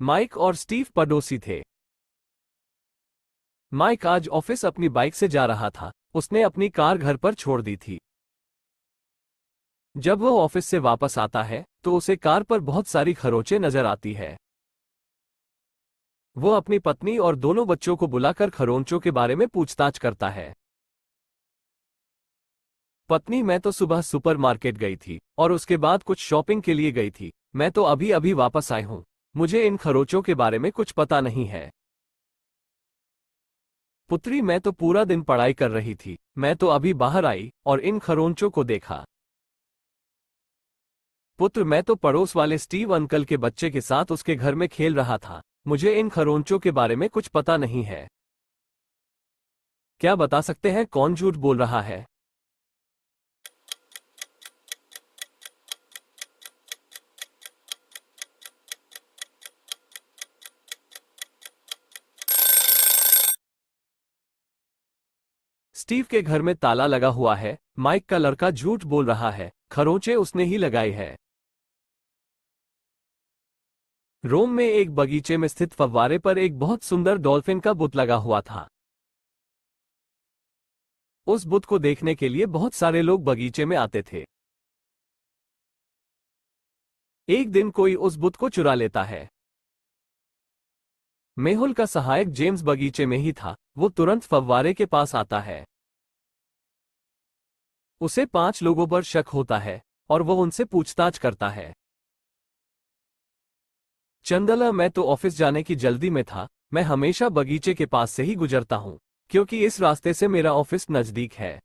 Mic और Steve पड़ोसी थे। माइक आज ऑफिस अपनी बाइक से जा रहा था। उसने अपनी कार घर पर छोड़ दी थी। जब वह ऑफिस से वापस आता है तो उसे कार पर बहुत सारी खरोंचें नजर आती है। वो अपनी पत्नी और दोनों बच्चों को बुलाकर खरोंचों के बारे में पूछताछ करता है। पत्नी, मैं तो सुबह सुपरमार्केट गई थी और उसके बाद कुछ शॉपिंग के लिए गई थी। मैं तो अभी अभी वापस आई हूं। मुझे इन खरोंचों के बारे में कुछ पता नहीं है। पुत्री, मैं तो पूरा दिन पढ़ाई कर रही थी। मैं तो अभी बाहर आई और इन खरोंचों को देखा। पुत्र, मैं तो पड़ोस वाले स्टीव अंकल के बच्चे के साथ उसके घर में खेल रहा था। मुझे इन खरोंचों के बारे में कुछ पता नहीं है। क्या बता सकते हैं कौन झूठ बोल रहा है? स्टीव के घर में ताला लगा हुआ है। माइक का लड़का झूठ बोल रहा है। खरोंचे उसने ही लगाई है। रोम में एक बगीचे में स्थित फव्वारे पर एक बहुत सुंदर डॉल्फिन का बुत लगा हुआ था। उस बुत को देखने के लिए बहुत सारे लोग बगीचे में आते थे। एक दिन कोई उस बुत को चुरा लेता है। मेहुल का सहायक जेम्स बगीचे में ही था। वो तुरंत फव्वारे के पास आता है। उसे 5 लोगों पर शक होता है और वो उनसे पूछताछ करता है। चंदला, मैं तो ऑफिस जाने की जल्दी में था। मैं हमेशा बगीचे के पास से ही गुजरता हूं क्योंकि इस रास्ते से मेरा ऑफिस नजदीक है।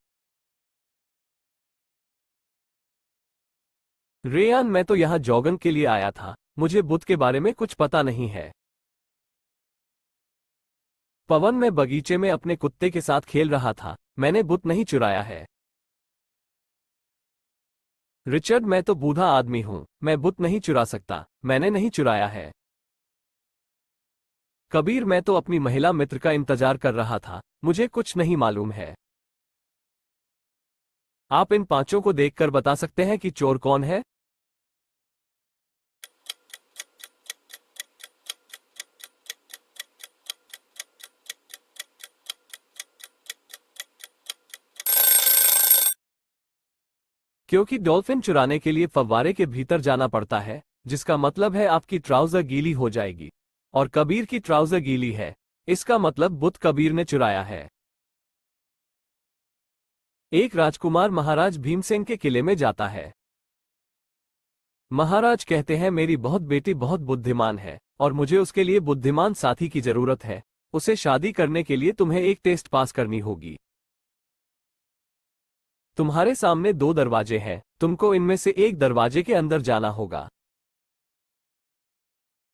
रेयान, मैं तो यहां जॉगिंग के लिए आया था। मुझे बुत के बारे में कुछ पता नहीं है। पवन, मैं बगीचे में अपने कुत्ते के साथ खेल रहा था। मैंने बुत नहीं चुराया है। रिचर्ड, मैं तो बूढ़ा आदमी हूं। मैं बुत नहीं चुरा सकता। मैंने नहीं चुराया है। कबीर, मैं तो अपनी महिला मित्र का इंतजार कर रहा था। मुझे कुछ नहीं मालूम है। आप इन 5 को देखकर बता सकते हैं कि चोर कौन है? क्योंकि डॉल्फिन चुराने के लिए फव्वारे के भीतर जाना पड़ता है, जिसका मतलब है आपकी ट्राउजर गीली हो जाएगी। और कबीर की ट्राउजर गीली है। इसका मतलब बुत कबीर ने चुराया है। एक राजकुमार महाराज भीमसेन के किले में जाता है। महाराज कहते हैं, मेरी बहुत बेटी बहुत बुद्धिमान है और मुझे उसके लिए बुद्धिमान साथी की जरूरत है। उसे शादी करने के लिए तुम्हें एक टेस्ट पास करनी होगी। तुम्हारे सामने 2 दरवाजे हैं। तुमको इनमें से एक दरवाजे के अंदर जाना होगा।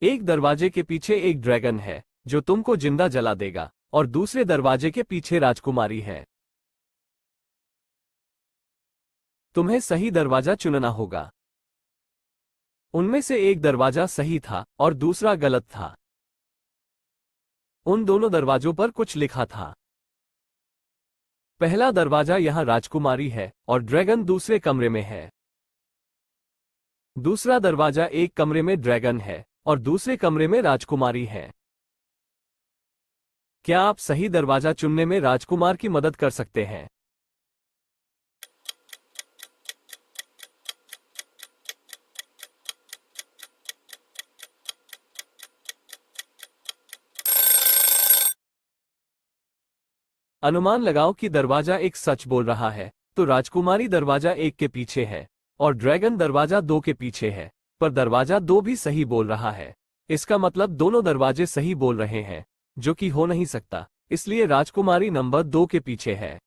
एक दरवाजे के पीछे एक ड्रैगन है जो तुमको जिंदा जला देगा और दूसरे दरवाजे के पीछे राजकुमारी है। तुम्हें सही दरवाजा चुनना होगा। उनमें से एक दरवाजा सही था और दूसरा गलत था। उन दोनों दरवाजों पर कुछ लिखा था। पहला दरवाजा यहां राजकुमारी है और ड्रैगन दूसरे कमरे में है। दूसरा दरवाजा एक कमरे में ड्रैगन है और दूसरे कमरे में राजकुमारी है। क्या आप सही दरवाजा चुनने में राजकुमार की मदद कर सकते हैं? अनुमान लगाओ कि दरवाजा 1 सच बोल रहा है, तो राजकुमारी दरवाजा 1 के पीछे है और ड्रैगन दरवाजा 2 के पीछे है। पर दरवाजा 2 भी सही बोल रहा है। इसका मतलब दोनों दरवाजे सही बोल रहे हैं, जो कि हो नहीं सकता। इसलिए राजकुमारी नंबर 2 के पीछे है।